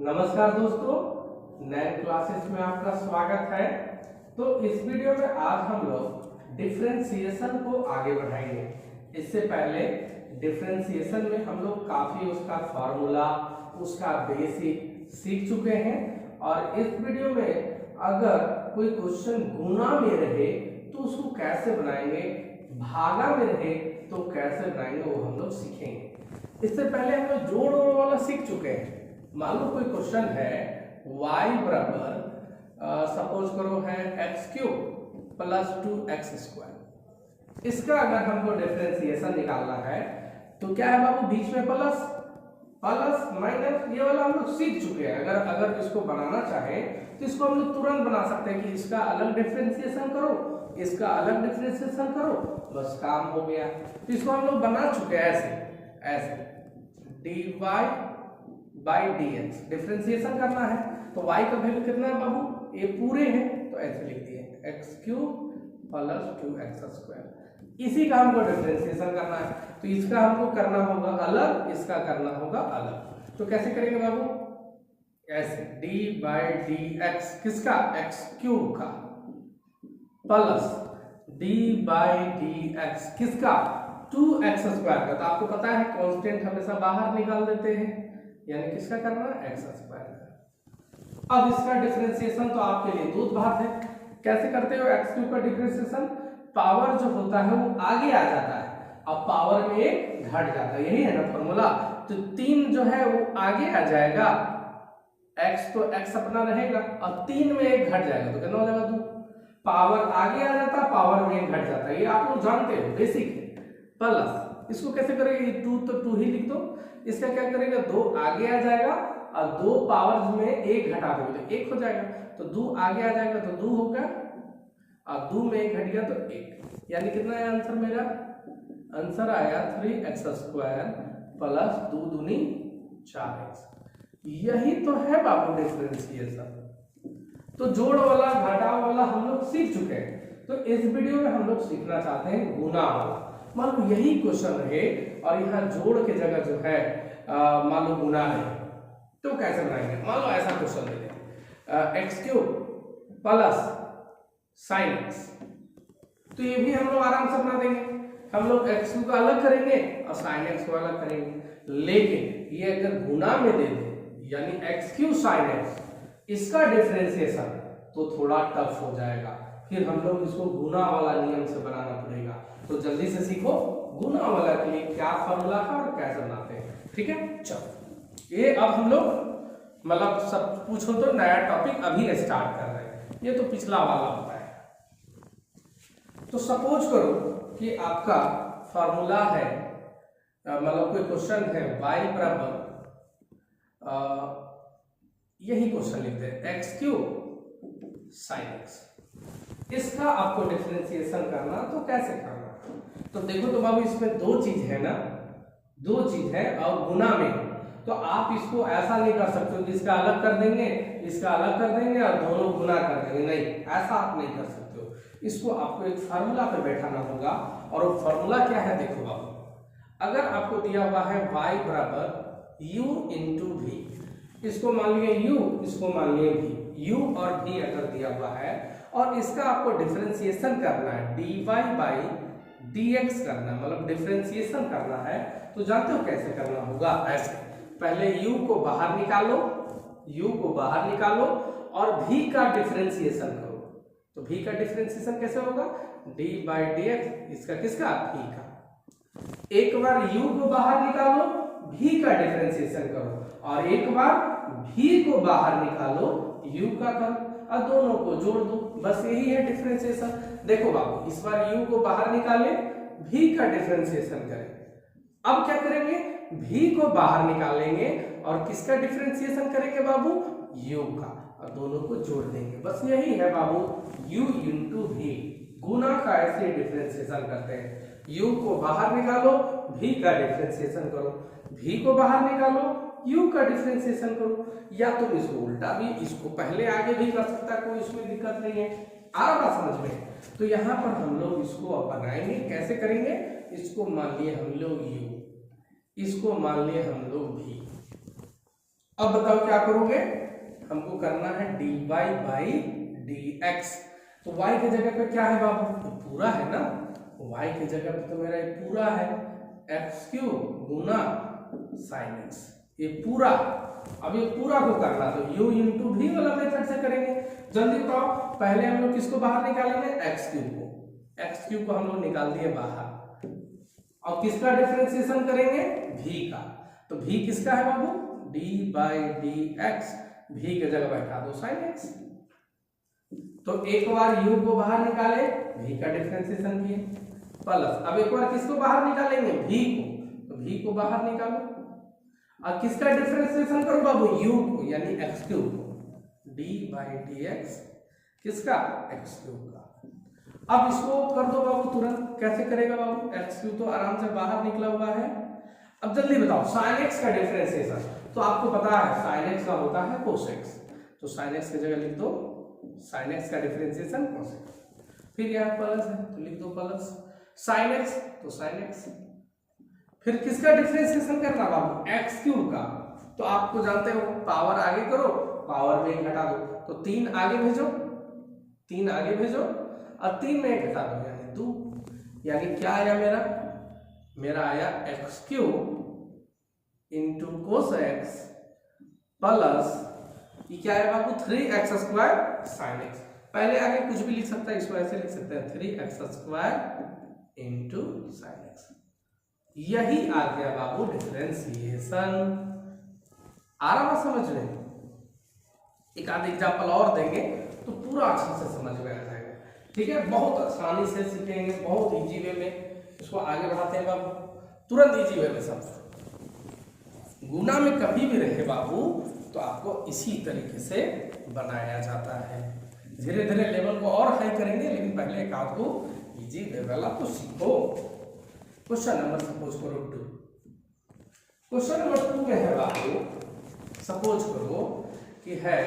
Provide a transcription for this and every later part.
नमस्कार दोस्तों, नए क्लासेस में आपका स्वागत है। तो इस वीडियो में आज हम लोग डिफरेंशिएशन को आगे बढ़ाएंगे। इससे पहले डिफरेंशिएशन में हम लोग काफी उसका फॉर्मूला, उसका बेसिक सीख चुके हैं और इस वीडियो में अगर कोई क्वेश्चन गुणा में रहे तो उसको कैसे बनाएंगे, भागा में रहे तो कैसे बनाएंगे वो हम लोग सीखेंगे। इससे पहले हम लोग जोड़ और वाला सीख चुके हैं। मान लो कोई क्वेश्चन है y बराबर सपोज करो है x cube plus 2x square. इसका अगर हमको डिफरेंशिएशन निकालना है तो क्या है बाबू, बीच में प्लस प्लस माइनस, ये वाला हम लोग सीख चुके हैं। अगर इसको बनाना चाहे तो इसको हम लोग तुरंत बना सकते हैं कि इसका अलग डिफरेंशिएशन करो, इसका अलग डिफरेंशिएशन करो, बस काम हो गया। तो इसको हम लोग बना चुके हैं ऐसे dy बाई dx डिफरेंशिएशन करना है। तो y का वैल्यू कितना है बाबू, ये पूरे हैं तो ऐसे लिख दिए x cube plus 2x square. इसी का हमको डिफरेंशिएशन करना है तो इसका हमको करना होगा अलग, इसका करना होगा अलग। तो कैसे करेंगे बाबू, ऐसे d बाई डी एक्स, किसका, एक्स क्यूब का, plus d by D x किसका, 2x स्क्वायर का। तो आपको पता है कांस्टेंट हमेशा बाहर निकाल देते हैं, यानी किसका करना है, एक्स स्क्वायर का। अब इसका डिफरेंशिएशन तो आपके लिए दूध भात है। कैसे करते हो एक्स क्यूब का डिफरेंशिएशन, पावर जो होता है वो आगे आ जाता है, अब पावर में एक घट जाता है, यही है ना फॉर्मूला। तो 3 जो है वो आगे आ जाएगा, x तो x अपना रहेगा और 3 में एक घट जाएगा तो कितना हो जाएगा 2। पावर आगे आ जाता है, पावर में एक घट जाता है, ये आप लोग जानते हो, बेसिक है। प्लस इसको कैसे करेंगे, 2 तो 2 ही लिख दो, इसका क्या करेंगे 2 आगे आ जाएगा और 2 पावर्स में 1 घटा दोगे तो 1 हो जाएगा। तो 2 आगे आ जाएगा तो 2 होगा और 2 में 1 घट गया तो 1, यानी कितना है आंसर मेरा, आंसर आया 3x स्क्वायर प्लस 2 दूनी 4x। यही तो है बाबू डिफरेंशिएशन। तो जोड़ वाला घटाव वाला हम लोग सीख चुके हैं। तो इस वीडियो में हम लोग सीखना चाहते हैं गुना वाला। मान लो यही क्वेश्चन रहे और यहाँ जोड़ के जगह जो है मान लो गुना है तो कैसे बनाएंगे। मान लो ऐसा क्वेश्चन ले लें, x cube plus sine x, तो ये भी हम लोग आराम से बना देंगे। हम लोग एक्स क्यूब का अलग करेंगे और साइन एक्स को अलग करेंगे। लेकिन ये अगर गुना में दे दे, यानी एक्स क्यूब साइन एक्स, इसका डिफरेंशिएशन तो थोड़ा टफ हो जाएगा, फिर हम लोग इसको गुना वाला नियम से बनाना पड़ेगा। तो जल्दी से सीखो गुना वाला के लिए क्या फॉर्मूला है और कैसे बनाते हैं, ठीक है। चलो ये अब हम लोग मतलब सब पूछो तो नया टॉपिक अभी स्टार्ट कर रहे हैं, ये तो पिछला वाला होता है। तो सपोज करो कि आपका फॉर्मूला है, मतलब कोई क्वेश्चन है y बराबर यही क्वेश्चन लिखते हैं एक्स क्यूब साइन एक्स। इसका आपको डिफरेंशिएशन करना तो कैसे करना, तो देखो तो बाबू इसमें 2 चीज है ना, 2 चीज है और गुना में, तो आप इसको ऐसा नहीं कर सकते कि इसका अलग कर देंगे, इसका अलग कर देंगे और दोनों गुना कर देंगे, नहीं, ऐसा आप नहीं कर सकते हो। इसको आपको एक फार्मूला पे बैठाना होगा और वो फार्मूला क्या है, देखो बाबू, अगर आपको दिया हुआ है y बराबर u इंटू v, इसको मान लिए u, इसको मान लिए v, u और v अगर दिया हुआ है और इसका आपको डिफरेंशिएशन करना है dy बाई dx करना है, मतलब डिफरेंशिएशन करना है, तो जानते हो कैसे करना होगा, ऐसे पहले u को बाहर निकालो, u को बाहर निकालो और v का डिफरेंशिएशन करो। तो v का डिफरेंशिएशन कैसे होगा, d बाई dx, इसका किसका, v का। एक बार u को बाहर निकालो, v का डिफरेंशिएशन करो और एक बार v को बाहर निकालो, u का करो और दोनों को जोड़ दो, बस यही है डिफरेंशिएशन। देखो बाबू इस बार u को बाहर निकाले, v का डिफरेंशिएशन करें। अब क्या करेंगे, v को बाहर निकालेंगे और किसका डिफरेंशिएशन करेंगे बाबू, u का, और दोनों को जोड़ देंगे, बस यही है बाबू u इंटू v। गुना का ऐसे डिफरेंशिएशन करते हैं, u को बाहर निकालो, v का डिफरेंशिएशन करो, v को बाहर निकालो, u का डिफरेंशिएशन करो, या तुम इसको उल्टा भी, इसको पहले आगे भी कर सकता है, कोई इसमें दिक्कत नहीं है। आ रहा समझ में। तो यहाँ पर हम लोग इसको अब बनाएंगे, कैसे करेंगे, इसको मान लिए हम लोग u, इसको मान लिए हम लोग v, अब बताओ क्या करोगे, हमको करना है dy बाई dx। तो y की जगह पे क्या है बाबू, तो पूरा है ना, y की जगह पे तो मेरा ये पूरा है एक्स क्यूब गुना साइन एक्स, ये पूरा। अब ये पूरा को करना तो u इंटू भी वाला मेथड से करेंगे। जल्दी बताओ, पहले हम लोग किसको बाहर निकालेंगे, एक्स क्यूब को। एक्स क्यूब को हम लोग निकाल दिए बाहर, और किसका डिफरेंशिएशन करेंगे, v का। तो v किसका है बाबू, d by D x, v की जगह बैठा दो साइन एक्स। तो एक बार u को बाहर निकाले, v का डिफरेंशिएशन किए, प्लस अब एक बार किसको बाहर निकालेंगे, v को। तो v को बाहर निकालो, और किसका डिफरेंशिएशन करो बाबू, u को, यानी x क्यूब को, d बाई डी एक्स किसका, x क्यूब का। अब इसको कर दो बाबू तुरंत, कैसे करेगा बाबू, x क्यूब तो आराम से बाहर निकला हुआ है। अब जल्दी बताओ sin x का डिफरेंशिएशन, तो आपको पता है sin x का होता है cos x, तो sin x की जगह लिख दो sin x का डिफरेंशिएशन cos x। फिर यहाँ प्लस है तो लिख दो प्लस sin x, तो sin x। फिर किसका डिफरेंशिएशन करना बाबू, x क्यूब का। तो आपको जानते हो पावर आगे करो, पावर में घटा दो, तो 3 आगे भेजो, 3 आगे भेजो, और 3 में घटा दो यानी 2, यानी क्या आया मेरा, मेरा आया x cube into cos x plus ये क्या है बाबू, 3x स्क्वायर साइन एक्स। पहले आगे कुछ भी लिख सकता है, इसको ऐसे लिख सकते हैं 3x square into sine x. यही आ गया बाबू डिफरेंशिएशन। आ रहा समझ में, एक आध एग्जाम्पल और देंगे तो पूरा अच्छे से समझ में आ जाएगा। ठीक है, बहुत आसानी से सीखेंगे, बहुत इजी वे में इसको आगे बढ़ाते हैं बाबू, तुरंत इजी वे में सब। गुना में कभी भी रहे बाबू तो आपको इसी तरीके से बनाया जाता है। धीरे धीरे लेवल को और हाई करेंगे, लेकिन पहले एक आध को इजी वे वाला तो सीखो। क्वेश्चन नंबर सपोज करो 2, क्वेश्चन नंबर 2 में है बाबू, सपोज करो कि है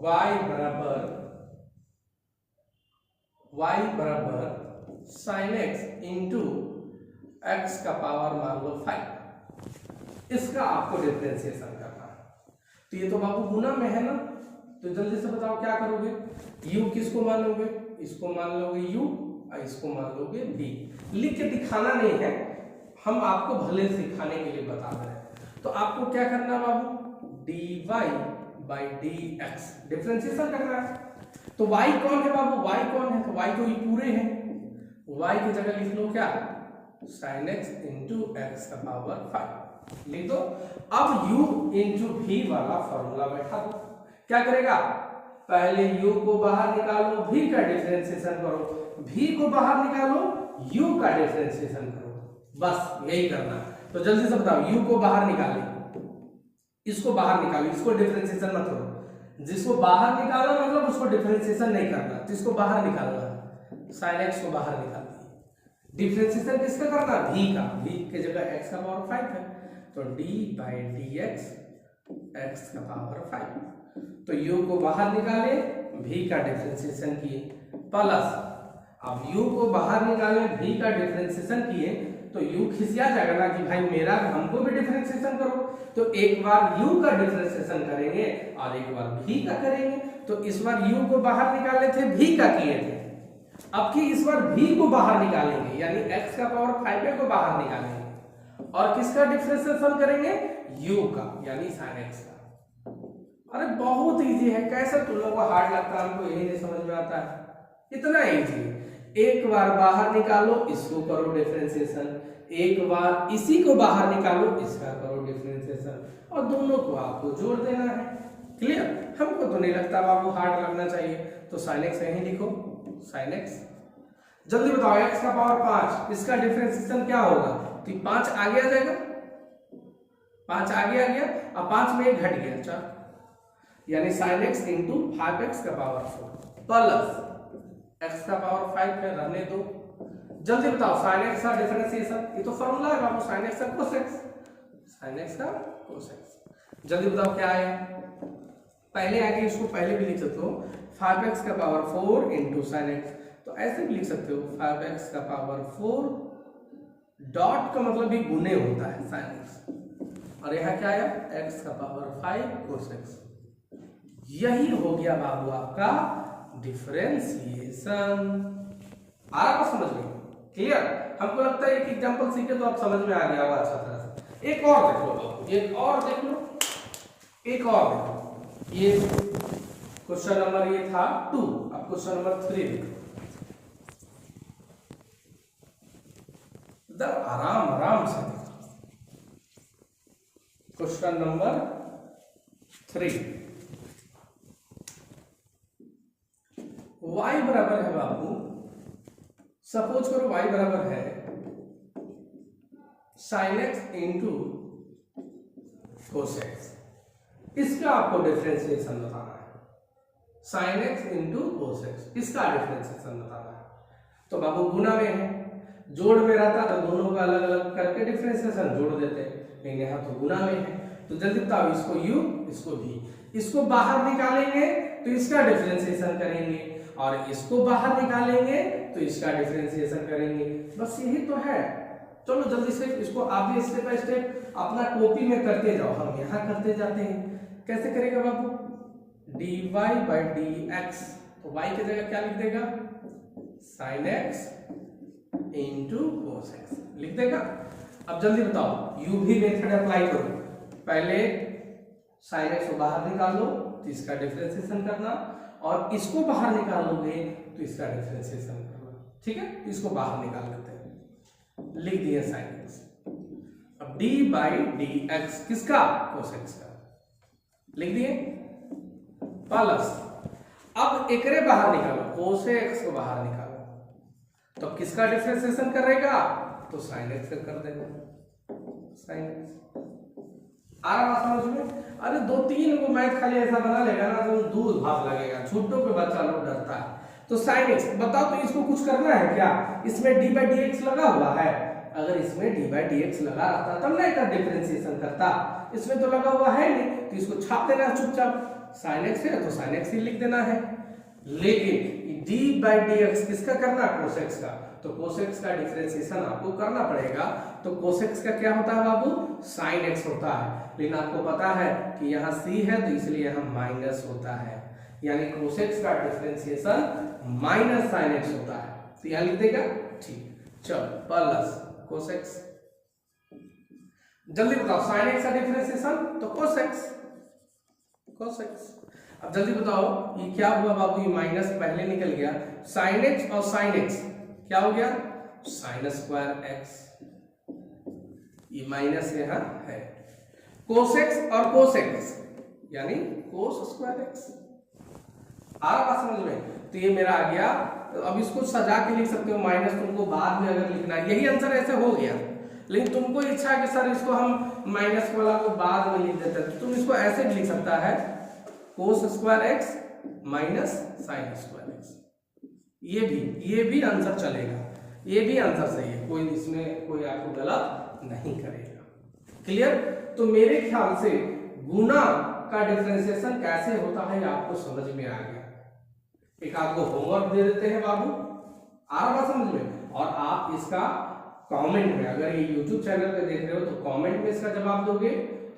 y बराबर साइन एक्स इंटू एक्स का पावर मान लो 5, इसका आपको डिफरेंशिएशन करना है। तो ये तो बाबू गुना में है ना, तो जल्दी से बताओ क्या करोगे, u किसको मान लोगे, इसको मान लोगे u और इसको मान लोगे v। लिख के दिखाना नहीं है, हम आपको भले सिखाने के लिए बता रहे हैं। तो आपको क्या करना है बाबू, dy बाई dx डिफरेंशिएशन करना है। तो y कौन है बाबू, y कौन है, तो y तो ये पूरे हैं, y की जगह लिख लो क्या, sin x इंटू एक्स का पावर 5 लिख दो। अब u इंटू v वाला फॉर्मूला बैठा दो, क्या करेगा, पहले u को बाहर निकालो, v का डिफरेंशिएशन करो, v को बाहर निकालो, u का डिफरेंशिएशन करो, बस यही करना। तो जल्दी से बताओ, u को बाहर निकाले, इसको बाहर निकालो, इसको डिफरेंशिएशन मत करो, जिसको बाहर निकालो मतलब उसको डिफरेंशिएशन नहीं करना, तो इसको बाहर निकालना, sin x को बाहर निकाल दिए। डिफरेंशिएशन किसका करना, v का, v की जगह x का पावर 5 है, तो d बाई dx x का पावर 5। तो u को बाहर निकाले, v का डिफरेंशिएशन किए, प्लस अब u को बाहर निकाले, v का डिफरेंशिएशन किए, तो u खिसिया जाएगा ना कि भाई मेरा हमको भी डिफरेंशिएशन करो। तो एक बार u का डिफरेंशिएशन करेंगे और एक बार v का करेंगे। तो इस बार u को बाहर निकाले थे, v का किए थे, अब की इस बार v को बाहर निकालेंगे, यानी x का पावर 5 को बाहर निकालेंगे, और किसका डिफरेंशिएशन करेंगे, u का, यानी sin x का। अरे बहुत इजी है, कैसे तुम लोगों को हार्ड लगता है, हमको यही नहीं समझ में आता है, इतना इजी। एक बार बाहर निकालो, इसको करो डिफरेंशिएशन, एक बार इसी को बाहर निकालो, इसका करो डिफरेंशिएशन, और दोनों को आपको जोड़ देना है। क्लियर, हमको तो नहीं लगता बाबू हार्ड लगना चाहिए। तो sin x यहीं लिखो, sin x। जल्दी बताओ, x का पावर 5, इसका डिफरेंशिएशन क्या होगा, तो 5 आगे आ जाएगा, 5 आगे आ गया, अब 5 में 1 घट गया 4, यानी sin x इंटू 5x का पावर 4 प्लस x का पावर 5 है, रहने दो। जल्दी बताओ sin x का डिफरेंशिएशन, ये तो फॉर्मूला है बाबू, sin x का cos x, sin x का cos x। जल्दी बताओ क्या आया, पहले आगे इसको पहले भी लिख सकते हो, 5x का पावर 4 इंटू sin x, तो ऐसे भी लिख सकते हो 5x का पावर 4, डॉट का मतलब भी गुने होता है sin x, और यहाँ क्या आया x का पावर 5 cos x। यही हो गया बाबू आपका डिफरेंशिएशन। आ रहा समझ में? क्लियर? हमको लगता है एक एग्जांपल सीखे तो आप समझ में आ गया होगा अच्छा तरह से। एक और देख लो बाबू, एक और देख लो, एक और देखो। ये क्वेश्चन नंबर ये था 2, अब क्वेश्चन नंबर 3 देखो। इधर आराम आराम से देखो। क्वेश्चन नंबर 3, y बराबर है बाबू, सपोज करो y बराबर है sin x into cos x। इसका आपको डिफरेंशिएशन बताना है, sin x into cos x, इसका डिफरेंशिएशन बताना है। तो बाबू गुना में है, जोड़ में रहता तो दोनों का अलग अलग करके डिफरेंशिएशन जोड़ देते, लेकिन यहाँ तो गुना में है। तो जल्दी बताओ, इसको u इसको v, इसको बाहर निकालेंगे तो इसका डिफरेंशिएशन करेंगे, और इसको बाहर निकालेंगे तो इसका डिफरेंशिएशन करेंगे। बस यही तो है। चलो जल्दी से इसको आप भी स्टेप बाय स्टेप अपना कॉपी में करते जाओ, हम यहाँ करते जाते हैं। कैसे करेगा बाबू? dy बाई dx, तो y की जगह क्या लिख देगा? sin x into cos x लिख देगा। अब जल्दी बताओ, u भी मेथड अप्लाई करो। पहले sin x को बाहर निकालो तो इसका डिफरेंशिएशन करना, और इसको बाहर निकालोगे तो इसका डिफरेंशिएशन करना। ठीक है, इसको बाहर निकाल लेते हैं, लिख दिया sin x। अब d बाई dx किसका? cos x का, लिख दिए प्लस। अब एकरे बाहर निकालो, cos x को बाहर निकालो तो किसका डिफरेंशिएशन करेगा? तो sin x का कर देगा, sin x। आ रहा समझ में? अरे 2-3 को मैथ खाली ऐसा बना लेगा ना तो दूर भाग लगेगा, छूटों पे बच्चा लोग डरता है। तो sin x बताओ, तो इसको कुछ करना है क्या? इसमें d बाई dx लगा हुआ है, अगर इसमें d बाई dx लगा रहता तब ना इसका डिफरेंशिएशन करता, इसमें तो लगा हुआ है नहीं, तो इसको छाप देना है चुपचाप। sin x है तो sin x ही लिख देना है, लेकिन d बाई dx किसका करना? cos x का, तो cos x का डिफरेंशिएशन आपको करना पड़ेगा। तो cos x का क्या होता है बाबू? sin x होता है, लेकिन आपको पता है कि यहाँ c है तो इसलिए यहाँ माइनस होता है, यानी cos x का डिफरेंशिएशन माइनस sin x होता है। तो यहाँ लिख देगा, ठीक। चलो प्लस cos x, जल्दी बताओ sin x का डिफरेंशिएशन तो cos x, cos x। अब जल्दी बताओ ये क्या हुआ बाबू? ये माइनस पहले निकल गया, sin x और sin x क्या हो गया? sin स्क्वायर x, ये माइनस यहाँ है। cos x और cos x यानी cos स्क्वायर x। आ रहा बात समझ में? तो ये मेरा आ गया। तो अब इसको सजा के लिख सकते हो, माइनस तुमको बाद में अगर लिखना है, यही आंसर ऐसे हो गया, लेकिन तुमको इच्छा है कि सर इसको हम माइनस वाला को बाद में लिख देते हैं, तो तुम इसको ऐसे भी लिख सकता है, cos square x minus sin square x। ये भी आंसर चलेगा, ये भी आंसर सही है, कोई इसमें कोई आपको गलत नहीं करेगा। क्लियर? तो मेरे ख्याल से गुना का डिफरेंशिएशन कैसे होता है आपको समझ में आ गया। एक आपको होमवर्क दे देते हैं बाबू, आ रहा समझ में, और आप इसका कमेंट में, अगर ये YouTube चैनल पे देख रहे हो तो कमेंट में इसका जवाब दोगे,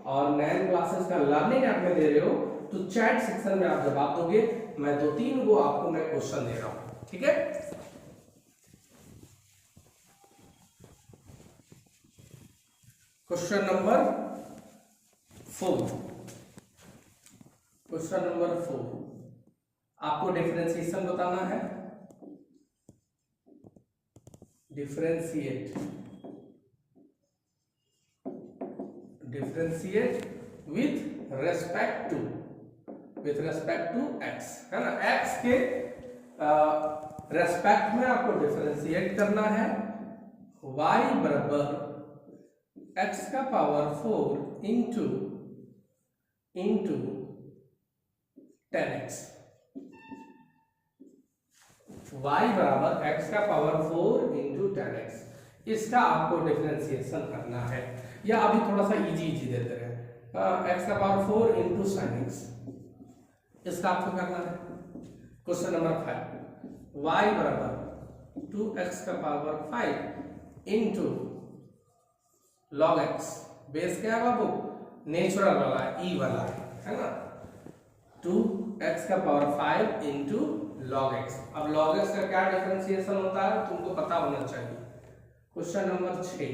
और 9 क्लासेस का लर्निंग ऐप में दे रहे हो तो चैट सेक्शन में आप जवाब दोगे। मैं 2-3 को आपको मैं क्वेश्चन दे रहा हूं, ठीक है? क्वेश्चन नंबर 4, क्वेश्चन नंबर 4 आपको डिफरेंशिएशन बताना है। Differentiate with respect to x, है ना? x के रेस्पेक्ट में आपको डिफरेंशिएट करना है। y बराबर x का पावर 4 इंटू 10x, y बराबर x का पावर 4 इंटू 10x, इसका आपको डिफरेंशिएशन करना है, या अभी थोड़ा सा इजी देते रहे। x का पावर 4 इंटू साइन एक्स, इसका आपको करना है। क्वेश्चन नंबर 5, y बराबर 2x का power 5 into log x, base क्या है बाबू? नेचुरल वाला ई वाला है ना, 2x का पावर 5 इंटू लॉग एक्स। अब लॉग एक्स का क्या डिफरेंशिएशन होता है तुमको पता होना चाहिए। क्वेश्चन नंबर 6,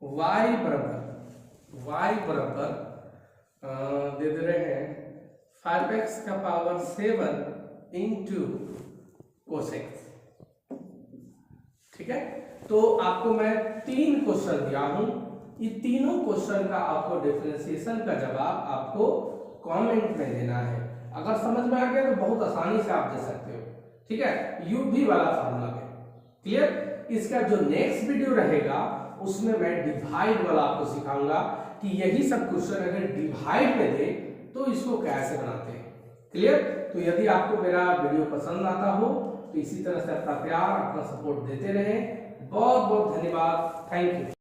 y बराबर दे दे रहे हैं 5x का पावर 7 इंटू कोसेक्स। ठीक है, तो आपको मैं 3 क्वेश्चन दिया हूं, ये तीनों क्वेश्चन का आपको डिफरेंशिएशन का जवाब आपको कमेंट में देना है। अगर समझ में आ गया तो बहुत आसानी से आप दे सकते हो। ठीक है, UV वाला फॉर्मूला में क्लियर। इसका जो नेक्स्ट वीडियो रहेगा उसमें मैं डिवाइड वाला आपको सिखाऊंगा कि यही सब क्वेश्चन अगर डिवाइड में दे तो इसको कैसे बनाते हैं। क्लियर। तो यदि आपको मेरा वीडियो पसंद आता हो तो इसी तरह से अपना प्यार अपना सपोर्ट देते रहें। बहुत बहुत धन्यवाद, थैंक यू।